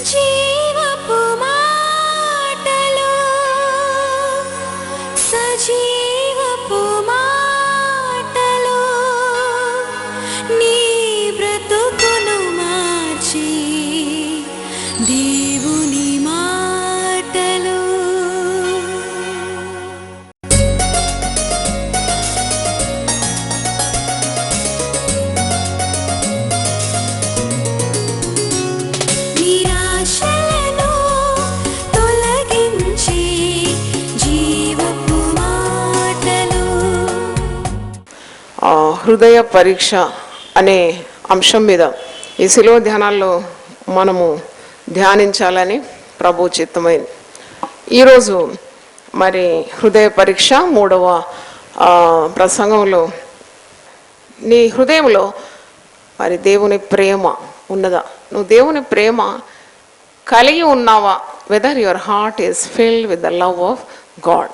జీవపు మాటలు సజీవపు మాటలు నీ బ్రతుకును మార్చి దేవుని మాటలు. హృదయ పరీక్ష అనే అంశం మీద ఈ శిలువ ధ్యానాల్లో మనము ధ్యానించాలని ప్రభు చిత్తమైంది. ఈరోజు మరి హృదయ పరీక్ష 3వ ప్రసంగంలో నీ హృదయంలో మరి దేవుని ప్రేమ ఉన్నదా? నువ్వు దేవుని ప్రేమ కలిగి ఉన్నావా? Weather your heart is filled with the love of God.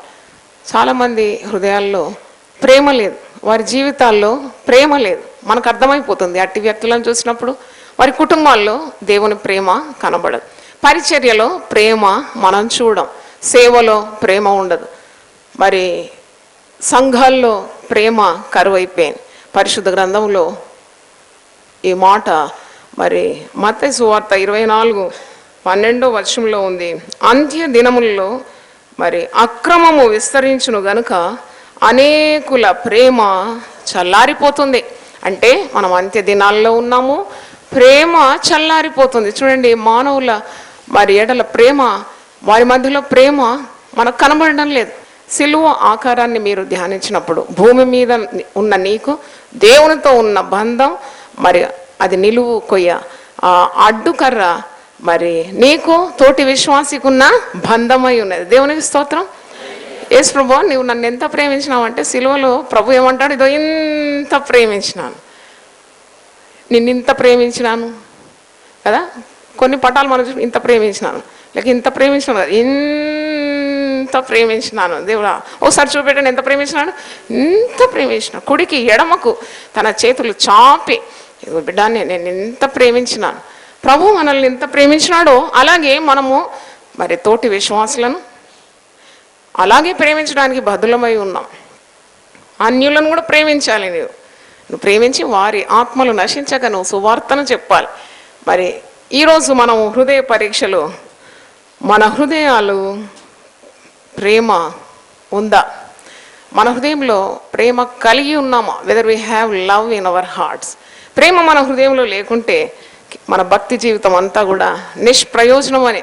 చాలామంది హృదయాల్లో ప్రేమ లేదు, వారి జీవితాల్లో ప్రేమ లేదు. మనకు అర్థమైపోతుంది అట్టి వ్యక్తులను చూసినప్పుడు. వారి కుటుంబాల్లో దేవుని ప్రేమ కనబడదు, పరిచర్యలో ప్రేమ మనం చూడం, సేవలో ప్రేమ ఉండదు, మరి సంఘాల్లో ప్రేమ కరువైపోయింది. పరిశుద్ధ గ్రంథంలో ఈ మాట మరి మత్తయి సువార్త 24:12 ఉంది. అంత్య దినములలో మరి అక్రమము విస్తరించును గనుక అనేకుల ప్రేమ చల్లారిపోతుంది. అంటే మనం అంత్య దినాల్లో ఉన్నాము, ప్రేమ చల్లారిపోతుంది. చూడండి, మానవుల మరి ఎడల ప్రేమ, వారి మధ్యలో ప్రేమ మనకు కనబడడం లేదు. సిలువ ఆకారాన్ని మీరు ధ్యానించినప్పుడు భూమి మీద ఉన్న నీకు దేవునితో ఉన్న బంధం, మరి అది నిలువు కొయ్య, అడ్డుకర్ర మరి నీకు తోటి విశ్వాసికున్న బంధమై ఉన్నది. దేవునికి స్తోత్రం. యేసు ప్రభు, నువ్వు నన్ను ఎంత ప్రేమించినావు అంటే, సిలువలో ప్రభు ఏమంటాడు, ఇదో ఇంత ప్రేమించినాను, నిన్నింత ప్రేమించినాను కదా. కొన్ని పటాలు మనం ఇంత ప్రేమించినాను, లేక ఇంత ప్రేమించినాను కదా, ఇంత ప్రేమించినాను. దేవుడా ఒకసారి చూపెట్టండి, ఎంత ప్రేమించినాడు, ఇంత ప్రేమించిన. కుడికి ఎడమకు తన చేతులు చాపి, బిడ్డాన్ని నేను ఎంత ప్రేమించినాను. ప్రభు మనల్ని ఎంత ప్రేమించినాడో అలాగే మనము మరి తోటి విశ్వాసులను అలాగే ప్రేమించడానికి బదులమై ఉన్నాం. అన్యులను కూడా ప్రేమించాలి. నువ్వు ప్రేమించి వారి ఆత్మలు నశించక నువ్వు సువార్తను చెప్పాలి. మరి ఈరోజు మనం హృదయ పరీక్షలో మన హృదయాలు ప్రేమ ఉందా? మన హృదయంలో ప్రేమ కలిగి ఉన్నామా? Whether we have love in our hearts. ప్రేమ మన హృదయంలో లేకుంటే మన భక్తి జీవితం అంతా కూడా నిష్ప్రయోజనం అని.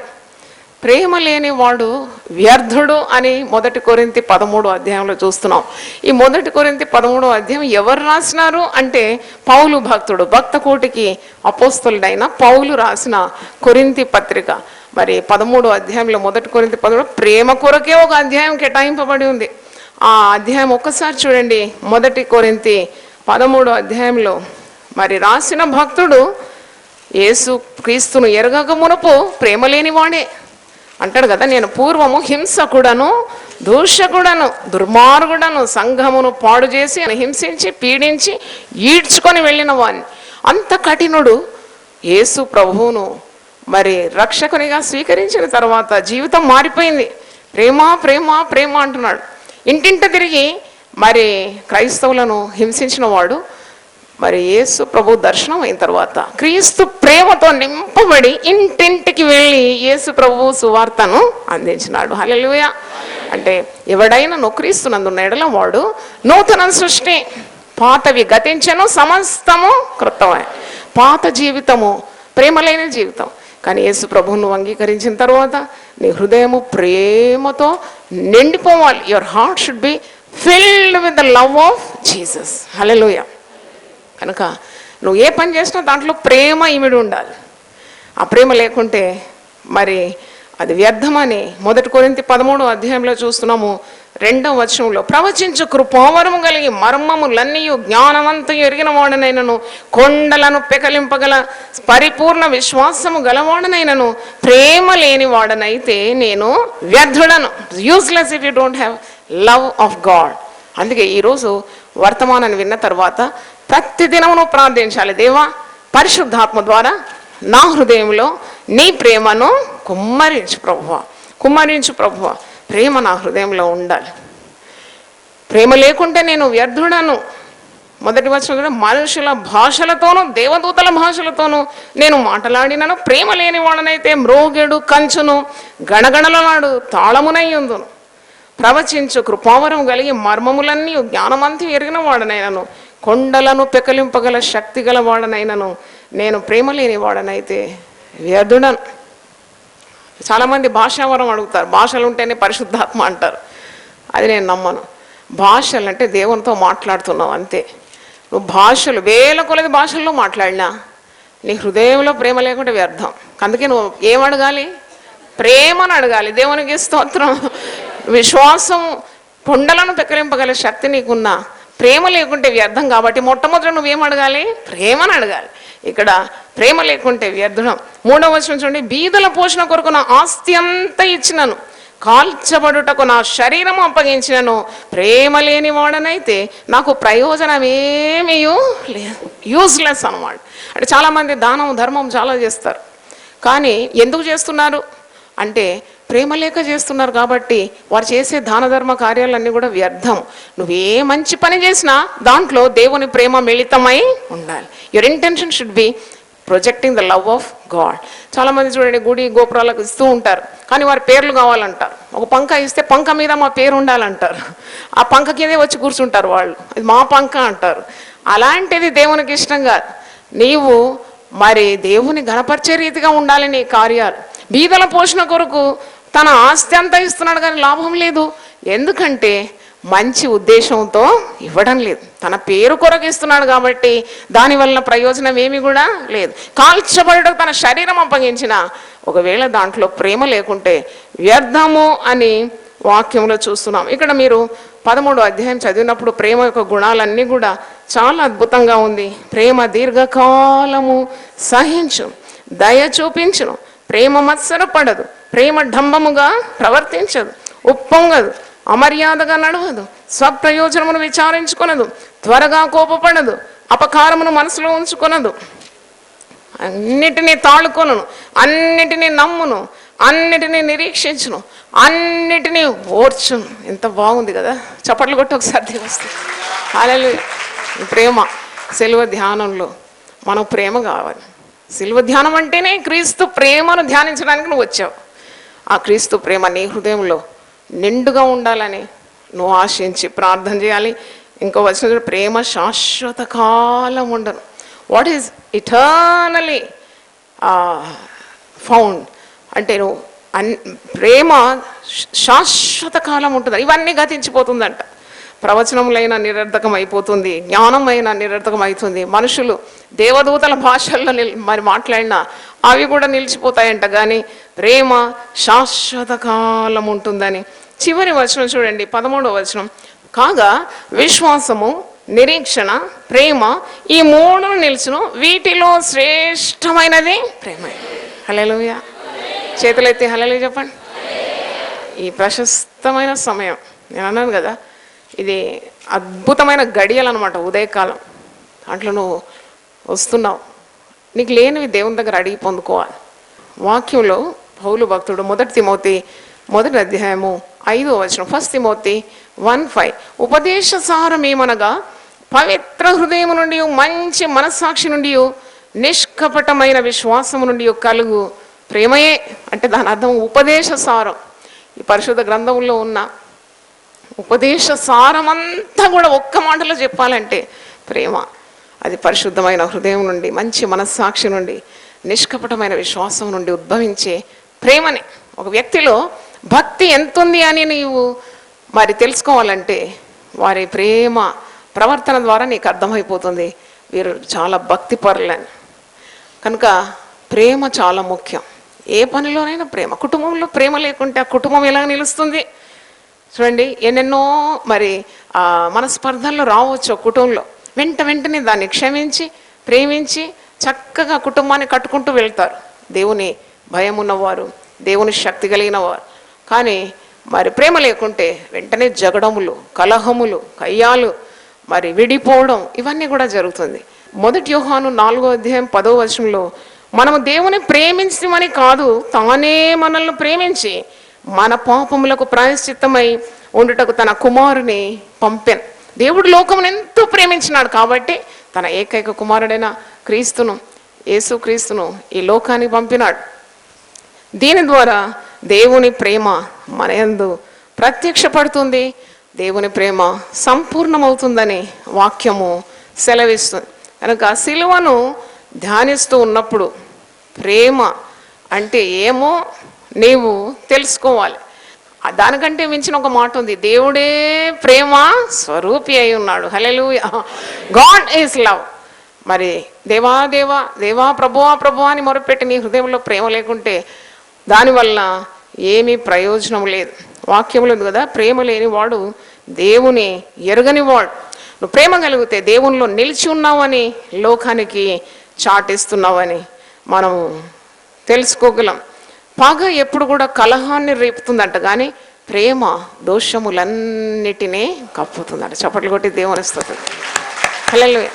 ప్రేమ లేని వాడు వ్యర్థుడు అని 1 కొరింథీ 13 చూస్తున్నాం. ఈ 1 కొరింథీ 13 ఎవరు రాసినారు అంటే పౌలు భక్తుడు, భక్త కోటికి అపోస్తలుడైన పౌలు రాసిన కొరింథీ పత్రిక. మరి 13 1 కొరింథీ 13 ప్రేమ కొరకే ఒక అధ్యాయం కేటాయింపబడి ఉంది. ఆ అధ్యాయం ఒక్కసారి చూడండి. 1 కొరింథీ 13 మరి రాసిన భక్తుడు యేసు క్రీస్తును ఎరగక మునుపు ప్రేమ లేనివాడే అంటాడు కదా. నేను పూర్వము హింసకుడను, దూషకుడను, దుర్మార్గుడను, సంఘమును పాడు చేసి హింసించి పీడించి ఈడ్చుకొని వెళ్ళిన వాడిని. అంత కఠినుడు యేసు ప్రభువును మరి రక్షకునిగా స్వీకరించిన తర్వాత జీవితం మారిపోయింది. ప్రేమ ప్రేమ ప్రేమ అంటున్నాడు. ఇంటింట తిరిగి మరి క్రైస్తవులను హింసించిన వాడు మరి యేసు ప్రభు దర్శనం అయిన తర్వాత క్రీస్తు ప్రేమతో నింపబడి ఇంటింటికి వెళ్ళి యేసు ప్రభు సువార్తను అందించినాడు. హల్లెలూయా. అంటే ఎవడైనా క్రీస్తునందున్న ఎడల వాడు నూతన సృష్టి, పాతవి గతించెను, సమస్తము కృతమే. పాత జీవితము ప్రేమ లేని జీవితం. కానీ యేసు ప్రభువును అంగీకరించిన తర్వాత నీ హృదయము ప్రేమతో నిండిపోవాలి. Your heart should be filled with the love of Jesus. Hallelujah. కనుక నువ్వు ఏ పని చేసినా దాంట్లో ప్రేమ ఇమిడి ఉండాలి. ఆ ప్రేమ లేకుంటే మరి అది వ్యర్థమని 1 కొరింథీ 13 చూస్తున్నాము. 2 ప్రవచించు కృపావరము కలిగి మర్మములన్నీ జ్ఞానవంతయు ఎరిగిన వాడనైనను, కొండలను పెకలింపగల పరిపూర్ణ విశ్వాసము గలవాడనైనను, ప్రేమ లేని వాడనైతే నేను వ్యర్థుడను. Useless if you don't have love of God. అందుకే ఈరోజు వర్తమానాన్ని విన్న తర్వాత ప్రతిదినమును ప్రార్థించాలి. దేవా, పరిశుద్ధాత్మ ద్వారా నా హృదయంలో నీ ప్రేమను కుమ్మరించు ప్రభువా, కుమ్మరించు ప్రభువా. ప్రేమ నా హృదయంలో ఉండాలి. ప్రేమ లేకుంటే నేను వ్యర్థుడను. మొదటి వచనం కూడా, మనుషుల భాషలతోనూ దేవదూతల భాషలతోనూ నేను మాట్లాడినను, ప్రేమ లేని వాడనైతే మ్రోగెడు కంచును గణగణలనాడు తాళమునయ్యుందును. ప్రవచించు కృపావరం కలిగి మర్మములన్నీ జ్ఞానమంతి ఎరిగిన వాడనైనను, కొండలను పెకలింపగల శక్తి గల వాడనైనను, నేను ప్రేమ లేని వాడనైతే వ్యర్థుడను. చాలామంది భాషావరం అడుగుతారు, భాషలు ఉంటేనే పరిశుద్ధాత్మ అంటారు. అది నేను నమ్మను. భాషలు అంటే దేవునితో మాట్లాడుతున్నావు అంతే. నువ్వు భాషలు వేల కొలది భాషల్లో మాట్లాడినా నీ హృదయంలో ప్రేమ లేకుంటే వ్యర్థం. అందుకే నువ్వు ఏం అడగాలి? ప్రేమను అడగాలి. దేవునికి స్తోత్రం. విశ్వాసం కొండలను పెకలింపగల శక్తి నీకున్నా ప్రేమ లేకుంటే వ్యర్థం. కాబట్టి మొట్టమొదటి నువ్వేం అడగాలి? ప్రేమను అడగాలి. ఇక్కడ ప్రేమ లేకుంటే వ్యర్థం. 3వ వచనం చూడండి, బీదల పోషణ కొరకు నా ఆస్తి అంతా ఇచ్చినను, కాల్చబడుటకు నా శరీరము అప్పగించినను, ప్రేమ లేని వాడనైతే నాకు ప్రయోజనం ఏమీ లేదు. యూజ్లెస్ అన్నమాట. అంటే చాలామంది దానం ధర్మం చాలా చేస్తారు, కానీ ఎందుకు చేస్తున్నారు అంటే ప్రేమ లేక చేస్తున్నారు. కాబట్టి వారు చేసే దాన ధర్మ కార్యాలన్నీ కూడా వ్యర్థం. నువ్వే మంచి పని చేసినా దాంట్లో దేవుని ప్రేమ మిళితమై ఉండాలి. Your intention should be projecting the love of God. చాలామంది చూడండి, గుడి గోపురాలకు ఇస్తూ ఉంటారు, కానీ వారి పేర్లు కావాలంటారు. ఒక పంక ఇస్తే పంక మీద మా పేరు ఉండాలంటారు. ఆ పంక కిందే వచ్చి కూర్చుంటారు వాళ్ళు, అది మా పంక అంటారు. అలాంటిది దేవునికి ఇష్టం కాదు. నీవు మరి దేవుని గణపరిచే రీతిగా ఉండాలి నీ కార్యాలు. బీదల పోషణ కొరకు తన ఆస్తి అంతా ఇస్తున్నాడు, కానీ లాభం లేదు. ఎందుకంటే మంచి ఉద్దేశంతో ఇవ్వడం లేదు, తన పేరు కొరకు ఇస్తున్నాడు. కాబట్టి దానివల్ల ప్రయోజనం ఏమి కూడా లేదు. కాల్చబడటకు తన శరీరం అప్పగించిన, ఒకవేళ దాంట్లో ప్రేమ లేకుంటే వ్యర్థము అని వాక్యంలో చూస్తున్నాం. ఇక్కడ మీరు 13వ అధ్యాయం చదివినప్పుడు ప్రేమ యొక్క గుణాలన్నీ కూడా చాలా అద్భుతంగా ఉంది. ప్రేమ దీర్ఘకాలము సహించును, దయ చూపించును, ప్రేమ మత్సరపడదు, ప్రేమ డంబముగా ప్రవర్తించదు, ఉప్పొంగదు, అమర్యాదగా నడవదు, స్వప్రయోజనమును విచారించుకొనదు, త్వరగా కోపపడదు, అపకారమును మనసులో ఉంచుకొనదు, అన్నిటినీ తాళుకొనును, అన్నిటినీ నమ్మును, అన్నిటినీ నిరీక్షించును, అన్నిటినీ ఓర్చును. ఎంత బాగుంది కదా! చప్పట్లు కొట్టి ఒకసారి దేవస్తుంది. హల్లెలూయా. ప్రేమ శిలువ ధ్యానంలో మనం ప్రేమ కావాలి. శిలువ ధ్యానం అంటేనే క్రీస్తు ప్రేమను ధ్యానించడానికి నువ్వు వచ్చావు. ఆ క్రీస్తు ప్రేమ నీ హృదయంలో నిండుగా ఉండాలని నువ్వు ఆశించి ప్రార్థన చేయాలి. ఇంకో వచ్చిన ప్రేమ శాశ్వత కాలం ఉండను. వాట్ ఈజ్ ఇటర్నలీ ఫౌండ్ అంటే నువ్వు ప్రేమ శాశ్వత కాలం ఉంటుంది. ఇవన్నీ గతించిపోతుందంట. ప్రవచనములైన నిరర్థకం అయిపోతుంది, జ్ఞానమైన నిరర్థకం అవుతుంది. మనుషులు దేవదూతల భాషల్లో మరి మాట్లాడినా అవి కూడా నిలిచిపోతాయంట, కానీ ప్రేమ శాశ్వత కాలం ఉంటుందని. చివరి వచనం చూడండి, 13వ వచనం. కాగా విశ్వాసము, నిరీక్షణ, ప్రేమ ఈ మూడు నిలుచును, వీటిలో శ్రేష్టమైనది ప్రేమ. హల్లెలూయా. చేతులెత్తి హల్లెలూయా చెప్పండి. ఈ ప్రశస్తమైన సమయం నేను అన్నాను కదా, ఇది అద్భుతమైన గడియలు అనమాట. ఉదయకాలం దాంట్లో నువ్వు వస్తున్నావు, నీకు లేనివి దేవుని దగ్గర అడిగి పొందుకోవాలి. వాక్యంలో పౌలు భక్తుడు 1 తిమోతి 1వ అధ్యాయము 5వ వచనం, 1 తిమోతి 1:5 ఉపదేశ సారం ఏమనగా పవిత్ర హృదయం నుండి, మంచి మనస్సాక్షి నుండి, నిష్కపటమైన విశ్వాసము నుండి కలుగు ప్రేమయే. అంటే దాని అర్థం ఉపదేశ సారం. ఈ పరిశుద్ధ గ్రంథంలో ఉన్న ఉపదేశ సారం అంతా కూడా ఒక్క మాటలో చెప్పాలంటే ప్రేమ. అది పరిశుద్ధమైన హృదయం నుండి, మంచి మనస్సాక్షి నుండి, నిష్కపటమైన విశ్వాసం నుండి ఉద్భవించే ప్రేమనే. ఒక వ్యక్తిలో భక్తి ఎంతుంది అని నీవు మరి తెలుసుకోవాలంటే వారి ప్రేమ ప్రవర్తన ద్వారా నీకు అర్థమైపోతుంది వీరు చాలా భక్తి పరులని. కనుక ప్రేమ చాలా ముఖ్యం. ఏ పనిలోనైనా ప్రేమ. కుటుంబంలో ప్రేమ లేకుంటే ఆ కుటుంబం ఎలా నిలుస్తుంది? చూడండి, ఎన్నెన్నో మరి మనస్పర్ధల్లో రావచ్చు కుటుంబంలో. వెంటనే దాన్ని క్షమించి ప్రేమించి చక్కగా కుటుంబాన్ని కట్టుకుంటూ వెళ్తారు దేవుని భయం ఉన్నవారు, దేవుని శక్తి కలిగిన వారు. కానీ మరి ప్రేమ లేకుంటే వెంటనే జగడములు, కలహములు, కయ్యాలు, మరి విడిపోవడం, ఇవన్నీ కూడా జరుగుతుంది. 1 యోహాను 4వ అధ్యాయం 10వ వచనంలో మనము దేవుని ప్రేమించమని కాదు, తానే మనల్ని ప్రేమించి మన పాపములకు ప్రాయశ్చిత్తమై ఉండుటకు తన కుమారుని పంపాను. దేవుడు లోకమును ఎంతో ప్రేమించినాడు కాబట్టి తన ఏకైక కుమారుడైన క్రీస్తును, యేసు క్రీస్తును ఈ లోకానికి పంపినాడు. దీని ద్వారా దేవుని ప్రేమ మన యందు ప్రత్యక్షపడుతుంది, దేవుని ప్రేమ సంపూర్ణమవుతుందని వాక్యము సెలవిస్తుంది. కనుక సిలువను ధ్యానిస్తూ ఉన్నప్పుడు ప్రేమ అంటే ఏమో నీవు తెలుసుకోవాలి. దానికంటే మించిన ఒక మాట ఉంది, దేవుడే ప్రేమ స్వరూపి అయి ఉన్నాడు. హల్లెలూయా, గాడ్ ఈజ్ లవ్. మరి దేవా దేవా దేవా ప్రభువా ప్రభువా అని మొరపెట్టి నీ హృదయంలో ప్రేమ లేకుంటే దానివల్ల ఏమీ ప్రయోజనం లేదు. వాక్యంలో ఉంది కదా, ప్రేమ లేనివాడు దేవుని ఎరగనివాడు. నువ్వు ప్రేమ కలిగితే దేవునిలో నిలిచి ఉన్నావని, లోకానికి చాటిస్తున్నావని మనం తెలుసుకోగలం. పగ ఎప్పుడు కూడా కలహాన్ని రేపుతుందంట, కానీ ప్రేమ దోషములన్నిటినీ కప్పుతుందంట. చప్పట్లు కొట్టి దేవుని స్తుతిద్దాం. హల్లెలూయా.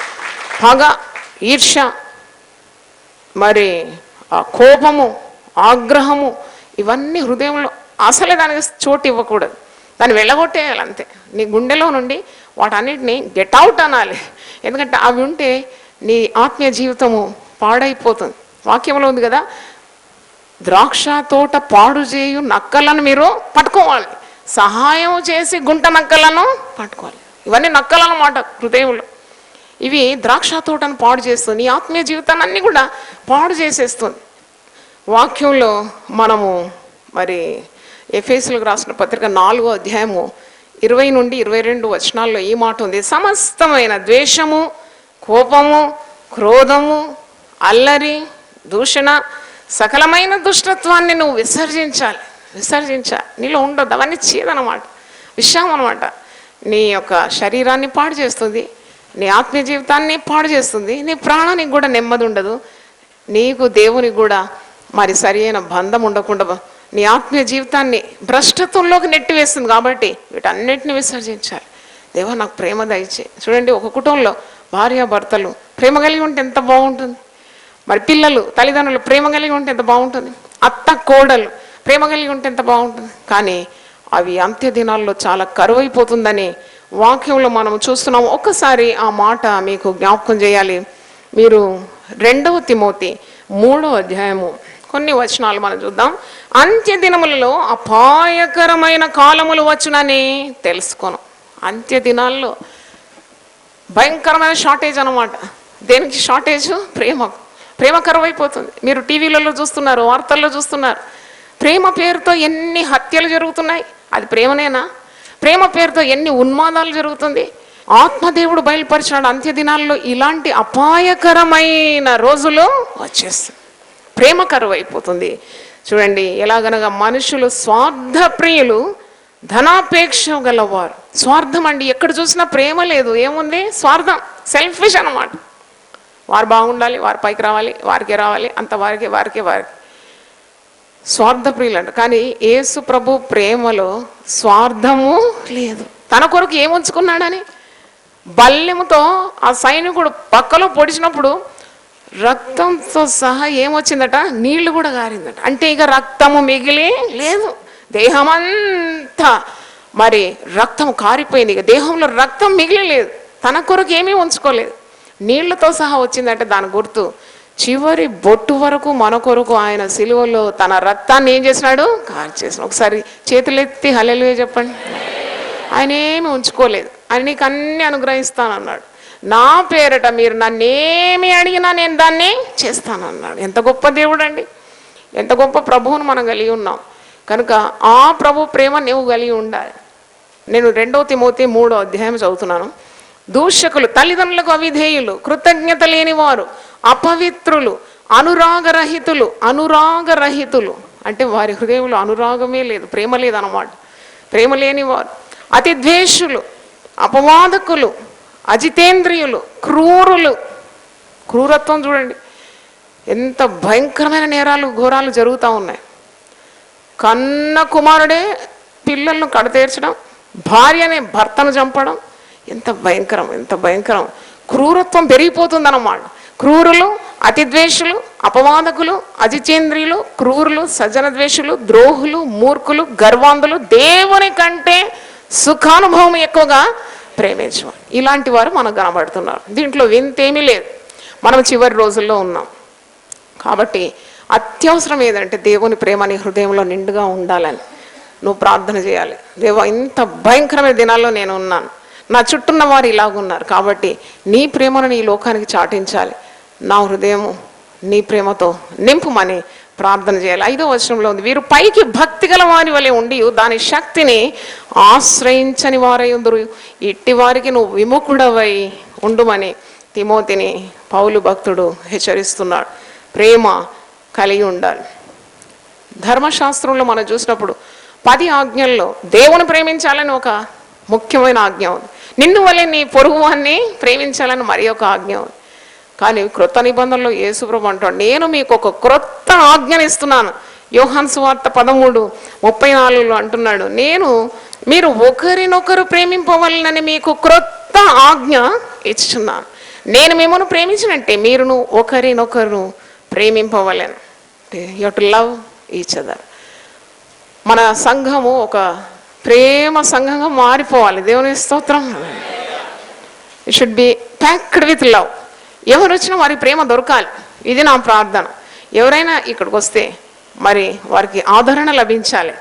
పగ, ఈర్ష్య, మరి ఆ కోపము, ఆగ్రహము, ఇవన్నీ హృదయంలో అసలే దానికి చోటు ఇవ్వకూడదు. దాన్ని వెళ్ళగొట్టేయాలి అంతే. నీ గుండెలో నుండి వాటన్నిటిని గెట్ అవుట్ అనాలి. ఎందుకంటే అవి ఉంటే నీ ఆత్మీయ జీవితము పాడైపోతుంది. వాక్యంలో ఉంది కదా, ద్రాక్ష తోట పాడు చేయు నక్కలను మీరు పట్టుకోవాలి, సహాయం చేసి గుంట నక్కలను పట్టుకోవాలి. ఇవన్నీ నక్కలన్నమాట హృదయంలో. ఇవి ద్రాక్ష తోటను పాడు చేస్తుంది, నీ ఆత్మీయ జీవితాన్ని అన్ని కూడా పాడు చేసేస్తుంది. వాక్యంలో మనము మరి ఎఫెసీయులకు రాసిన పత్రిక 4వ అధ్యాయము 20 నుండి 22 వచనాల్లో ఈ మాట ఉంది, సమస్తమైన ద్వేషము, కోపము, క్రోధము, అల్లరి, దూషణ, సకలమైన దుష్టత్వాన్ని నువ్వు విసర్జించాలి. నీలో ఉండొద్దు. అవన్నీ చేదనమాట, విషయం అనమాట. నీ యొక్క శరీరాన్ని పాడు చేస్తుంది, నీ ఆత్మీయ జీవితాన్ని పాడు చేస్తుంది, నీ ప్రాణానికి కూడా నెమ్మది ఉండదు, నీకు దేవునికి కూడా మరి సరి అయిన బంధం ఉండకుండా నీ ఆత్మీయ జీవితాన్ని భ్రష్టత్వంలోకి నెట్టివేస్తుంది. కాబట్టి వీటన్నిటిని విసర్జించాలి. దేవా నాకు ప్రేమ దయచే. చూడండి, ఒక కుటుంబంలో భార్యాభర్తలు ప్రేమ కలిగి ఉంటే ఎంత బాగుంటుంది. మరి పిల్లలు, తల్లిదండ్రులు ప్రేమ కలిగి ఉంటే ఎంత బాగుంటుంది. అత్త కోడలు ప్రేమ కలిగి ఉంటే ఎంత బాగుంటుంది. కానీ అవి అంత్య దినాల్లో చాలా కరువైపోతుందని వాక్యంలో మనం చూస్తున్నాం. ఒక్కసారి ఆ మాట మీకు జ్ఞాపకం చేయాలి. మీరు 2వ తిమోతి 3వ అధ్యాయము కొన్ని వచనాలు మనం చూద్దాం. అంత్య దినములలో అపాయకరమైన కాలములు వచ్చునని తెలుసుకోను. అంత్య దినాల్లో భయంకరమైన షార్టేజ్ అనమాట. దేనికి షార్టేజ్? ప్రేమ కరువైపోతుంది. మీరు టీవీలలో చూస్తున్నారు, వార్తల్లో చూస్తున్నారు. ప్రేమ పేరుతో ఎన్ని హత్యలు జరుగుతున్నాయి. అది ప్రేమనేనా? ప్రేమ పేరుతో ఎన్ని ఉన్మాదాలు జరుగుతుంది. ఆత్మదేవుడు బయలుపరిచినాడు, అంత్య దినాల్లో ఇలాంటి అపాయకరమైన రోజులు వచ్చేస్తాయి. ప్రేమ కరువైపోతుంది. చూడండి, ఎలాగనగా మనుషులు స్వార్థ ప్రియులు, ధనాపేక్ష గలవారు. స్వార్థం అండి, ఎక్కడ చూసినా ప్రేమ లేదు. ఏముంది? స్వార్థం, సెల్ఫిష్ అన్నమాట. వారు బాగుండాలి, వారు పైకి రావాలి, వారికే రావాలి, అంత వారికి స్వార్థ ప్రియులు అంట. కానీ యేసు ప్రభు ప్రేమలో స్వార్థము లేదు. తన కొరకు ఏముంచుకున్నాడని బల్లెముతో ఆ సైనికుడు పక్కలో పొడిచినప్పుడు రక్తంతో సహా ఏమొచ్చిందట? నీళ్లు కూడా గారిందట. అంటే ఇక రక్తము మిగిలి లేదు, దేహమంతా మరి రక్తం కారిపోయింది. ఇక దేహంలో రక్తం మిగిలి లేదు. తన కొరకు ఏమీ ఉంచుకోలేదు, నీళ్లతో సహా వచ్చిందంటే దాని గుర్తు చివరి బొట్టు వరకు మన కొరకు ఆయన సిలువలో తన రక్తాన్ని ఏం చేసినాడు? కార్చేసినాడు. ఒకసారి చేతులెత్తి హల్లెలూయా చెప్పండి. ఆయన ఏమి ఉంచుకోలేదు. ఆయన నీకు అన్ని అనుగ్రహిస్తానన్నాడు. నా పేరట మీరు నన్నేమి అడిగినా నేను దాన్ని చేస్తానన్నాడు. ఎంత గొప్ప దేవుడు అండి, ఎంత గొప్ప ప్రభువును మనం కలిగి ఉన్నాం. కనుక ఆ ప్రభు ప్రేమ నువ్వు కలిగి ఉండాలి. నేను 2వ తిమోతి 3వ అధ్యాయం చదువుతున్నాను. దూషకులు, తల్లిదండ్రులకు అవిధేయులు, కృతజ్ఞత లేనివారు, అపవిత్రులు, అనురాగరహితులు అంటే వారి హృదయంలో అనురాగమే లేదు, ప్రేమ లేదన్నమాట. ప్రేమ లేనివారు, అతి ద్వేషులు, అపవాదకులు, అజితేంద్రియులు, క్రూరులు. క్రూరత్వం చూడండి, ఎంత భయంకరమైన నేరాలు, ఘోరాలు జరుగుతూ ఉన్నాయి. కన్న కుమారుడే పిల్లలను కడతేర్చడం, భార్యనే భర్తను చంపడం, ఎంత భయంకరం. క్రూరత్వం పెరిగిపోతుందన్నమాట. క్రూరులు, అతిద్వేషులు, అపవాదకులు, అజితేంద్రియులు, క్రూరులు, సజ్జన ద్వేషులు, ద్రోహులు, మూర్ఖులు, గర్వాంధులు, దేవుని కంటే సుఖానుభవం ఎక్కువగా ప్రేమించు. ఇలాంటి వారు మనకు కనబడుతున్నారు. దీంట్లో వింతేమీ లేదు. మనం చివరి రోజుల్లో ఉన్నాం కాబట్టి అత్యవసరం ఏదంటే దేవుని ప్రేమ నీ హృదయంలో నిండుగా ఉండాలని నువ్వు ప్రార్థన చేయాలి. దేవా, ఇంత భయంకరమైన దినాల్లో నేను ఉన్నాను, నా చుట్టూన్న వారు ఇలాగున్నారు, కాబట్టి నీ ప్రేమను నీ లోకానికి చాటించాలి, నా హృదయము నీ ప్రేమతో నింపుమని ప్రార్థన చేయాలి. 5వ వచనంలో ఉంది, వీరు పైకి భక్తి గల వారి వలె ఉండి దాని శక్తిని ఆశ్రయించని వారై ఉందరు, ఇట్టి వారికి నువ్వు విముఖుడవై ఉండుమని తిమోతిని పౌలు భక్తుడు హెచ్చరిస్తున్నాడు. ప్రేమ కలిగి ఉండాలి. ధర్మశాస్త్రంలో మనం చూసినప్పుడు 10 ఆజ్ఞల్లో దేవుని ప్రేమించాలని ఒక ముఖ్యమైన ఆజ్ఞ ఉంది. నిన్ను వలె నీ పొరుగువాన్ని ప్రేమించాలని మరి ఒక ఆజ్ఞ ఉంది. కానీ క్రొత్త నిబంధనలో యేసుప్రభు అంటాడు, నేను మీకు ఒక క్రొత్త ఆజ్ఞను ఇస్తున్నాను. యోహాను సువార్త 13:34 అంటున్నాడు, మీరు ఒకరినొకరు ప్రేమింపవలనని మీకు క్రొత్త ఆజ్ఞ ఇచ్చుచున్నాను. నేను మిమ్మల్ని ప్రేమించినట్టే మీరును ఒకరినొకరు ప్రేమింపవలను. You have to love each other. మన సంఘము ఒక ప్రేమ సంఘంగా మారిపోవాలి. దేవుని స్తోత్రం. It should be packed with love. ఎవరు వచ్చినా వారికి ప్రేమ దొరకాలి. ఇది నా ప్రార్థన. ఎవరైనా ఇక్కడికి వస్తే మరి వారికి ఆదరణ లభించాలి,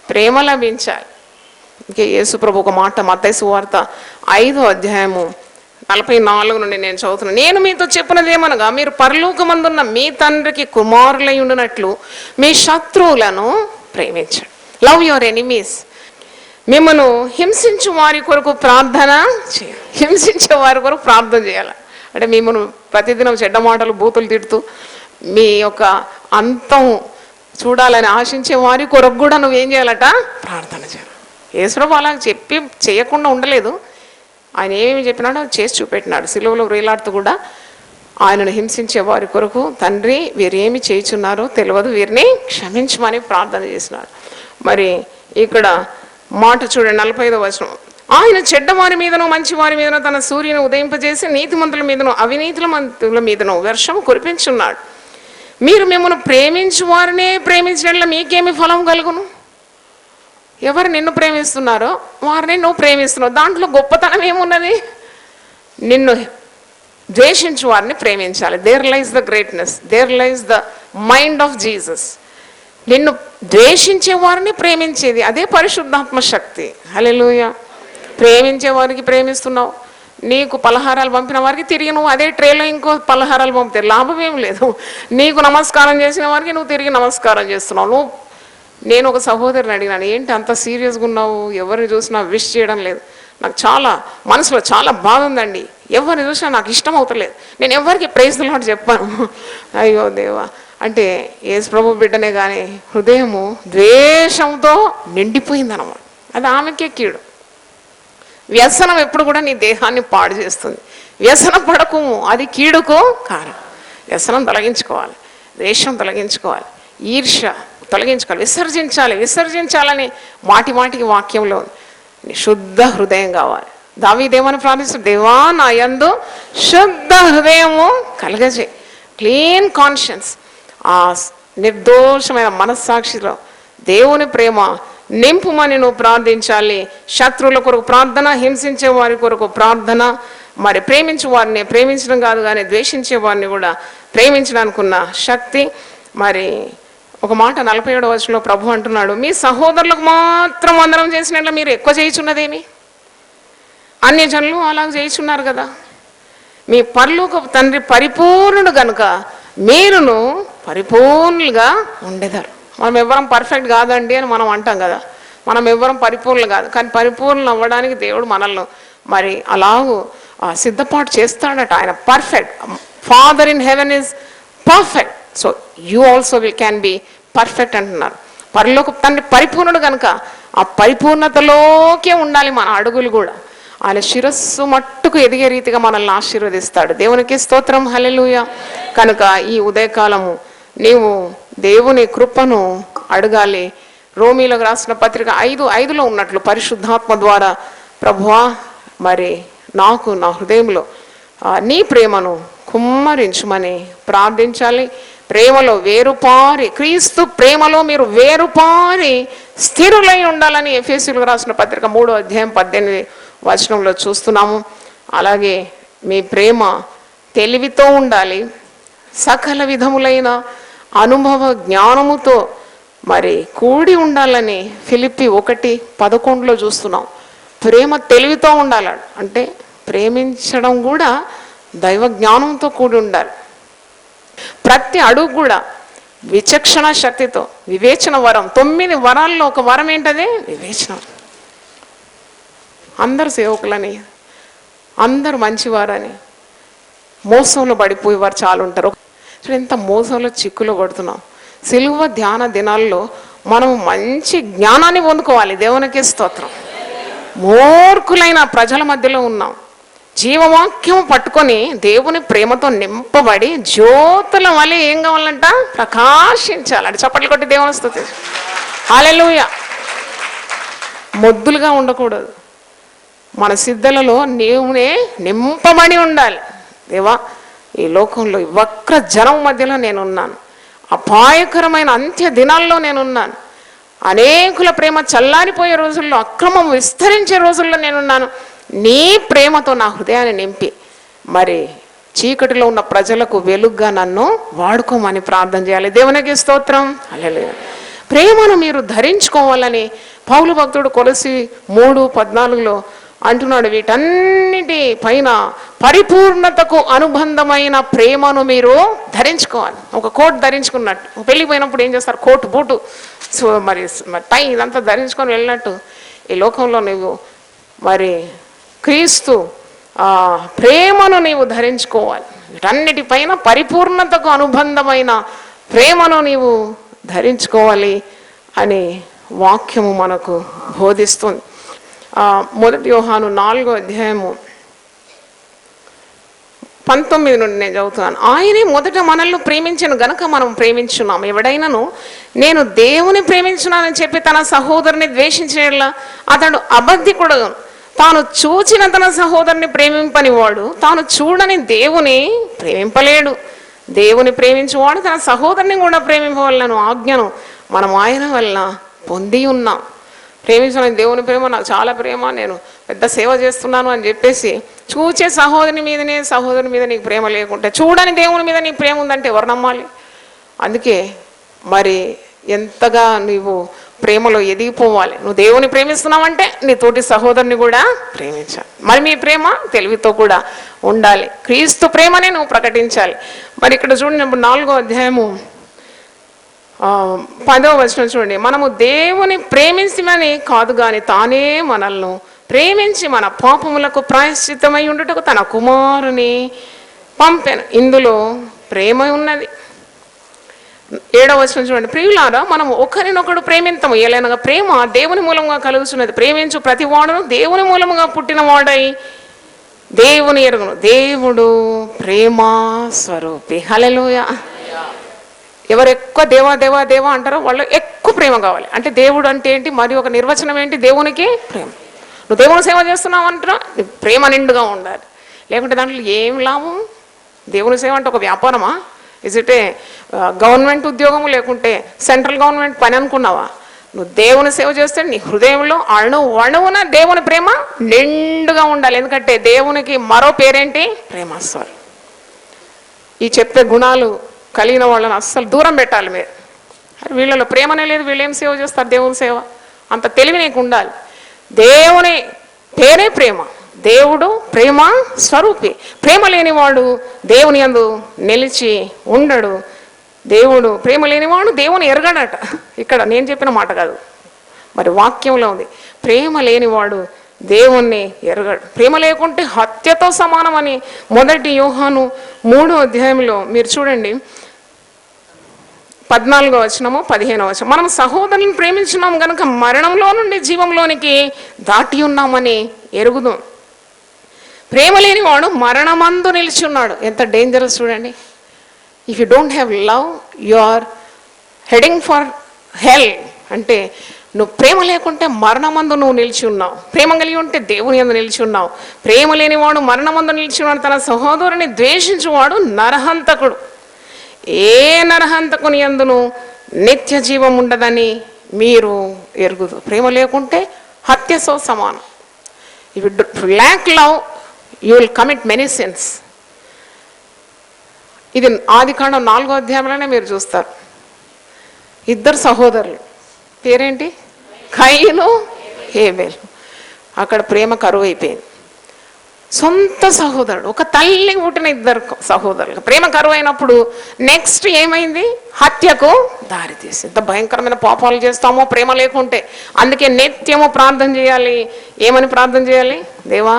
ప్రేమ లభించాలి. ఇంకే యేసుప్రభు ఒక మాట మత్తయి సువార్త 5వ అధ్యాయము 44 నుండి నేను చదువుతున్నాను. నేను మీతో చెప్పినదేమనగా, మీరు పరలోకమందున్న మీ తండ్రికి కుమారులై ఉండినట్లు మీ శత్రువులను ప్రేమించండి. Love your enemies. మిమ్మను హింసించు వారి కొరకు ప్రార్థన చేయాలి. హింసించే వారి కొరకు ప్రార్థన చేయాలి. అంటే మిమ్మల్ని ప్రతిదినం చెడ్డ మాటలు బూతులు తిడుతూ మీ యొక్క అంతం చూడాలని ఆశించే వారి కొరకు కూడా నువ్వేం చేయాలట? ప్రార్థన చేయాలి. యేసుప్రభు అలా చెప్పి చేయకుండా ఉండలేదు. ఆయన ఏమి చెప్పినాడో చేసి చూపెట్టినాడు. సిలువలో వేలాడుతూ కూడా ఆయనను హింసించే వారి కొరకు, తండ్రి వీరేమి చేయుచున్నారో తెలియదు, వీరిని క్షమించమని ప్రార్థన చేసినాడు. మరి ఇక్కడ మాట చూడండి, 45వ వచనం. ఆయన చెడ్డవారి మీదనో మంచి వారి మీదనో తన సూర్యుని ఉదయింపజేసి నీతిమంతుల మీదనో అవినీతుల మంతుల మీదనో వర్షం కురిపించున్నాడు. మీరు మిమ్మల్ని ప్రేమించు వారినే ప్రేమించడంలో మీకేమి ఫలం కలుగును? ఎవరు నిన్ను ప్రేమిస్తున్నారో వారిని నువ్వు ప్రేమిస్తున్నావు. దాంట్లో గొప్పతనం ఏమున్నది? నిన్ను ద్వేషించు వారిని ప్రేమించాలి. There lies the greatness, there lies the mind of Jesus. నిన్ను ద్వేషించే వారిని ప్రేమించేది అదే పరిశుద్ధాత్మ శక్తి. హల్లెలూయా. ప్రేమించే వారికి ప్రేమిస్తున్నావు, నీకు పలహారాలు పంపిన వారికి తిరిగి నువ్వు అదే ట్రేలో ఇంకో పలహారాలు పంపితే లాభం ఏం లేదు. నీకు నమస్కారం చేసిన వారికి నువ్వు తిరిగి నమస్కారం చేస్తున్నావు. నేను ఒక సహోదరిని అడిగినాను, ఏంటి అంత సీరియస్గా ఉన్నావు, ఎవరిని చూసినా విష్ చేయడం లేదు. నాకు చాలా మనసులో చాలా బాధ ఉందండి, ఎవరిని చూసినా నాకు ఇష్టం అవుతలేదు, నేను ఎవరికి ప్రైజ్ ది లార్డ్ చెప్పాను. అయ్యో దేవా అంటే యేసు ప్రభు బిడ్డనే కానీ హృదయము ద్వేషంతో నిండిపోయిందన్నమాట. అది ఆమెకే కీడు. వ్యసనం ఎప్పుడు కూడా నీ దేహాన్ని పాడు చేస్తుంది. వ్యసన పడకము, అది కీడుకు కారణం. వ్యసనం తొలగించుకోవాలి, ద్వేషం తొలగించుకోవాలి, ఈర్ష్య తొలగించుకోవాలి, విసర్జించాలని మాటి మాటికి వాక్యంలో శుద్ధ హృదయం కావాలి. దావీదేమని ప్రార్థిస్తాడు, దేవా నా యందు శుద్ధ హృదయము కలగజే, క్లీన్ కాన్షియన్స్. ఆ నిర్దోషమైన మనస్సాక్షిలో దేవుని ప్రేమ నింపుమని నువ్వు ప్రార్థించాలి. శత్రువుల కొరకు ప్రార్థన, హింసించే వారి కొరకు ప్రార్థన. మరి ప్రేమించే వారిని ప్రేమించడం కాదు కానీ ద్వేషించే వారిని కూడా ప్రేమించడానికి ఉన్న శక్తి. మరి ఒక మాట 47వ వచనంలో ప్రభు అంటున్నాడు, మీ సహోదరులకు మాత్రం వందనం చేసినట్లు మీరు ఎక్కువ చేయుచున్నదేమి? అన్యజనులు అలాగ చేయుచున్నారు కదా. మీ పరలోక తండ్రి పరిపూర్ణుడు గనుక మీరును పరిపూర్ణులుగా ఉండేదారు. మనం ఎవ్వరం పర్ఫెక్ట్ కాదండి అని మనం అంటాం కదా, మనం ఎవ్వరం పరిపూర్ణులు కాదు. కానీ పరిపూర్ణులు అవ్వడానికి దేవుడు మనల్ని మరి అలాగూ సిద్ధపాటు చేస్తాడట. ఆయన perfect. Father in heaven is perfect, so you also can be perfect అంటున్నారు. పరలోక తండ్రి పరిపూర్ణుడు కనుక ఆ పరిపూర్ణతలోకే ఉండాలి మన అడుగులు కూడా. ఆయన శిరస్సు మట్టుకు ఎదిగే రీతిగా మనల్ని ఆశీర్వదిస్తాడు. దేవునికి స్తోత్రం. హల్లెలూయా. కనుక ఈ ఉదయకాలము నీవు దేవుని కృపను అడగాలి. రోమీలకు రాసిన పత్రిక 5:5 ఉన్నట్లు పరిశుద్ధాత్మ ద్వారా ప్రభువా మరి నాకు నా హృదయంలో నీ ప్రేమను కుమ్మరించమని ప్రార్థించాలి. ప్రేమలో వేరుపారి, క్రీస్తు ప్రేమలో మీరు వేరుపారి స్థిరులై ఉండాలని ఎఫెసీయులకు రాసిన పత్రిక 3వ అధ్యాయం 18వ వచనంలో చూస్తున్నాము. అలాగే మీ ప్రేమ తెలివితో ఉండాలి, సకల విధములైన అనుభవ జ్ఞానముతో మరి కూడి ఉండాలని ఫిలిప్పి 1:11 చూస్తున్నాం. ప్రేమ తెలివితో ఉండాలి అంటే ప్రేమించడం కూడా దైవ జ్ఞానంతో కూడి ఉండాలి. ప్రతి అడుగు కూడా విచక్షణ శక్తితో, వివేచన వరం, 9 వరాల్లో ఒక వరం ఏంటది? వివేచన. అందరు సేవకులని, అందరు మంచివారని మోసంలో పడిపోయేవారు చాలా ఉంటారు. ఎంత మోసంలో చిక్కులో పడుతున్నాం. సిలువ ధ్యాన దినాల్లో మనం మంచి జ్ఞానాన్ని పొందుకోవాలి. దేవునికి స్తోత్రం. మూర్ఖులైన ప్రజల మధ్యలో ఉన్నాం. జీవవాక్యం పట్టుకొని దేవుని ప్రేమతో నింపబడి జ్యోతుల వలె ఏం కావాలంట? ప్రకాశించాలి. అంటే చప్పట్లు కొట్టి దేవుని స్తుతి. హల్లెలూయా. మొద్దులుగా ఉండకూడదు. మన సిద్ధలలో దేవునే నింపబడి ఉండాలి. దేవా, ఈ లోకంలో వక్ర జనం మధ్యలో నేనున్నాను, అపాయకరమైన అంత్య దినాల్లో నేనున్నాను, అనేకుల ప్రేమ చల్లారిపోయే రోజుల్లో, అక్రమం విస్తరించే రోజుల్లో నేనున్నాను. నీ ప్రేమతో నా హృదయాన్ని నింపి మరి చీకటిలో ఉన్న ప్రజలకు వెలుగ్గా నన్ను వాడుకోమని ప్రార్థన చేయాలి. దేవునికి స్తోత్రం. హల్లెలూయా. ప్రేమను మీరు ధరించుకోవాలని పౌలు భక్తుడు కొలసి 3:14 అంటున్నాడు. వీటన్నిటి పైన పరిపూర్ణతకు అనుబంధమైన ప్రేమను మీరు ధరించుకోవాలి. ఒక కోట్ ధరించుకున్నట్టు, పెళ్ళికి పోయినప్పుడు ఏం చేస్తారు? కోటు బూటు మరి టై ఇదంతా ధరించుకొని వెళ్ళినట్టు ఈ లోకంలో నువ్వు మరి క్రీస్తు ప్రేమను నీవు ధరించుకోవాలి. వీటన్నిటిపైన పరిపూర్ణతకు అనుబంధమైన ప్రేమను నీవు ధరించుకోవాలి అని వాక్యము మనకు బోధిస్తుంది. 1 యోహాను 4వ అధ్యాయము 19 నుండి నేను చదువుతున్నాను. ఆయనే మొదట మనల్ని ప్రేమించను గనుక మనం ప్రేమించున్నాం. ఎవడైనాను నేను దేవుని ప్రేమించున్నానని చెప్పి తన సహోదరుని ద్వేషించేలా అతడు అబద్ధికుడు. తాను చూచిన తన సహోదరుని ప్రేమింపని వాడు తాను చూడని దేవుని ప్రేమింపలేడు. దేవుని ప్రేమించువాడు తన సహోదరుని కూడా ప్రేమింపవలన ఆజ్ఞను మనం ఆయన వలన పొంది ఉన్నాం. ప్రేమించిన దేవుని ప్రేమ నాకు చాలా ప్రేమ, నేను పెద్ద సేవ చేస్తున్నాను అని చెప్పేసి చూచే సహోదరుని మీద నీకు ప్రేమ లేకుంటే, చూడని దేవుని మీద నీకు ప్రేమ ఉందంటే ఎవరు నమ్మాలి? అందుకే మరి ఎంతగా నీవు ప్రేమలో ఎదిగిపోవాలి. నువ్వు దేవుని ప్రేమిస్తున్నావంటే నీ తోటి సహోదరుని కూడా ప్రేమించాలి. మరి మీ ప్రేమ తెలివితో కూడా ఉండాలి. క్రీస్తు ప్రేమనే నువ్వు ప్రకటించాలి. మరి ఇక్కడ చూడండి, 4వ అధ్యాయము 10వ వచనం చూడండి. మనము దేవుని ప్రేమించమని కాదు కానీ తానే మనల్ని ప్రేమించి మన పాపములకు ప్రాయశ్చిత్తమై ఉండుటకు తన కుమారుని పంపెను. ఇందులో ప్రేమ ఉన్నది. 7వ వచనం చూడండి. ప్రియులారా, మనము ఒకరినొకడు ప్రేమింతము. ఏలైనగా ప్రేమ దేవుని మూలంగా కలుగుతున్నది. ప్రేమించు ప్రతి వాడును దేవుని మూలముగా పుట్టిన వాడై దేవుని ఎరుగును. దేవుడు ప్రేమ స్వరూపి. హల్లెలూయా. ఎవరు ఎక్కువ దేవా దేవా దేవా అంటారో వాళ్ళు ఎక్కువ ప్రేమ కావాలి. అంటే దేవుడు అంటే ఏంటి? మరి ఒక నిర్వచనం ఏంటి? దేవునికి ప్రేమ. నువ్వు దేవుని సేవ చేస్తున్నావు అంటారా, ప్రేమ నిండుగా ఉండాలి. లేకుంటే దాంట్లో ఏం లాభం? దేవుని సేవ అంటే ఒక వ్యాపారమా? ఇజ్ ఇట్ ఏ గవర్నమెంట్ ఉద్యోగము లేకుంటే సెంట్రల్ గవర్నమెంట్ పని అనుకున్నావా? నువ్వు దేవుని సేవ చేస్తే నీ హృదయంలో అణువున దేవుని ప్రేమ నిండుగా ఉండాలి. ఎందుకంటే దేవునికి మరో పేరేంటి? ప్రేమస్వరం. ఈ చెప్పే గుణాలు కలిగిన వాళ్ళని అస్సలు దూరం పెట్టాలి మీరు. వీళ్ళలో ప్రేమనే లేదు, వీళ్ళు ఏం సేవ చేస్తారు? దేవుని సేవ. అంత తెలివి నీకు ఉండాలి. దేవుని పేరే ప్రేమ. దేవుడు ప్రేమ స్వరూపి. ప్రేమ లేనివాడు దేవుని యందు నిలిచి ఉండడు. దేవుడు ప్రేమ లేనివాడు దేవుని ఎరగడట. ఇక్కడ నేను చెప్పిన మాట కాదు, మరి వాక్యంలో ఉంది. ప్రేమ లేనివాడు దేవుణ్ణి ఎరగడు. ప్రేమ లేకుంటే హత్యతో సమానమని 1 యోహాను 3వ అధ్యాయంలో మీరు చూడండి, 14వ వచనము 15వ వచనం. మనం సహోదరులను ప్రేమించున్నాం కనుక మరణంలో నుండి జీవంలోనికి దాటి ఉన్నామని ఎరుగుదాం. ప్రేమ లేని వాడు మరణమందు నిలిచి ఉన్నాడు. ఎంత డేంజరస్ చూడండి. If you don't have love you are heading for hell. అంటే నువ్వు ప్రేమ లేకుంటే మరణమందు నువ్వు నిలిచి ఉన్నావు, ప్రేమ కలిగి ఉంటే దేవుని యందు నిలిచి ఉన్నావు. ప్రేమ లేనివాడు మరణమందు నిలిచి ఉన్నాడు, తన సహోదరుని ద్వేషించువాడు నరహంతకుడు. ఏ నరహంతకుని యందును నిత్య జీవం ఉండదని మీరు ఎరుగుదు. ప్రేమ లేకుంటే హత్యతో సమానం. If you lakh love you will commit many since. ఇది ఆదికాండం 4వ అధ్యాయంలోనే మీరు చూస్తారు. ఇద్దరు సహోదరులు, పేరేంటి? కయీను, హేబేలు. అక్కడ ప్రేమ కరువు అయిపోయింది. సొంత సహోదరుడు, ఒక తల్లి పుట్టిన ఇద్దరు సహోదరులు ప్రేమ కరువు అయినప్పుడు నెక్స్ట్ ఏమైంది? హత్యకు దారితీసి. ఎంత భయంకరమైన పాపాలు చేస్తామో ప్రేమ లేకుంటే. అందుకే నిత్యము ప్రార్థన చేయాలి. ఏమని ప్రార్థన చేయాలి? దేవా,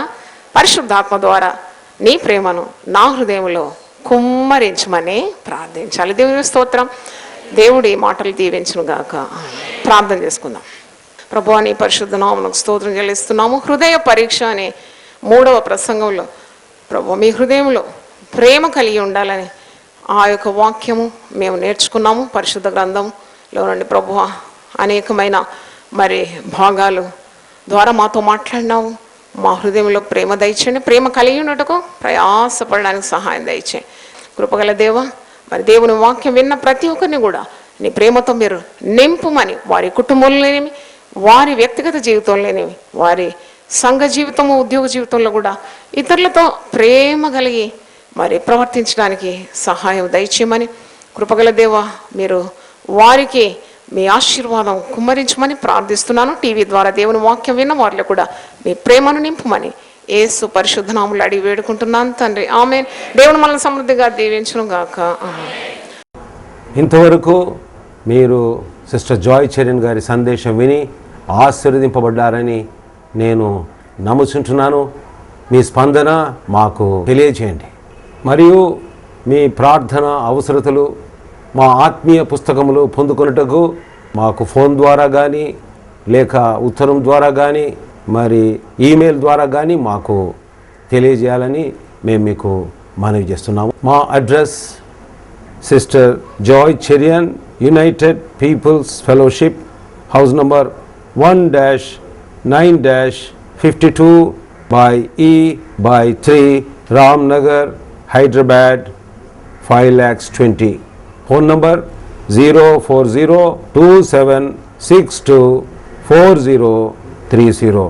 పరిశుద్ధాత్మ ద్వారా నీ ప్రేమను నా హృదయంలో కుమ్మరించమని ప్రార్థించాలి. దేవుని స్తోత్రం. దేవుడి మాటలు దీవించును గాక. ప్రార్థన చేసుకుందాం. ప్రభువా, నీ పరిశుద్ధ నామమునకు స్తోత్రం చెల్లిస్తున్నాము. హృదయ పరీక్ష అనే 3వ ప్రసంగంలో ప్రభు మీ హృదయంలో ప్రేమ కలిగి ఉండాలని ఆ యొక్క వాక్యము మేము నేర్చుకున్నాము. పరిశుద్ధ గ్రంథంలో నుండి ప్రభువ అనేకమైన మరి భాగాలు ద్వారా మాతో మాట్లాడినావు. మా హృదయంలో ప్రేమ దయచేయండి. ప్రేమ కలిగి ఉన్నట్టుకు ప్రయాసపడడానికి సహాయం దయచేయండి. కృపగల దేవ, మరి దేవుని వాక్యం విన్న ప్రతి ఒక్కరిని కూడా నీ ప్రేమతో మీరు నింపుమని, వారి కుటుంబంలోనేమి, వారి వ్యక్తిగత జీవితంలోనేమి, వారి సంఘ జీవితము, ఉద్యోగ జీవితంలో కూడా ఇతరులతో ప్రేమ కలిగి మరి ప్రవర్తించడానికి సహాయం దయచేయమని, కృపగల దేవ మీరు వారికి మీ ఆశీర్వాదం కుమ్మరించమని ప్రార్థిస్తున్నాను. టీవీ ద్వారా దేవుని వాక్యం విన్న వారిలో కూడా మీ ప్రేమను నింపుమని యేసు పరిశుద్ధ నామములో అడిగి వేడుకుంటున్నాను తండ్రి. ఆమేన్. దేవుని మనల్ని సమృద్ధిగా దీవించును గాక. ఇంతవరకు మీరు సిస్టర్ జాయ్ చెరియన్ గారి సందేశం విని ఆశీర్వదింపబడ్డారని నేను నమ్ముచుంటున్నాను. మీ స్పందన మాకు తెలియజేయండి. మరియు మీ ప్రార్థన అవసరతలు మా ఆత్మీయ పుస్తకములు పొందుకొనుటకు మాకు ఫోన్ ద్వారా కానీ, లేక ఉత్తరం ద్వారా కానీ, మరి ఈమెయిల్ ద్వారా కానీ మాకు తెలియజేయాలని మేము మీకు మనవి చేస్తున్నాము. మా address sister Joy Cherian, united peoples fellowship, house number 1-9-52 by E by 3 Ramnagar, Hyderabad 5,20,000. Phone number 04027624030.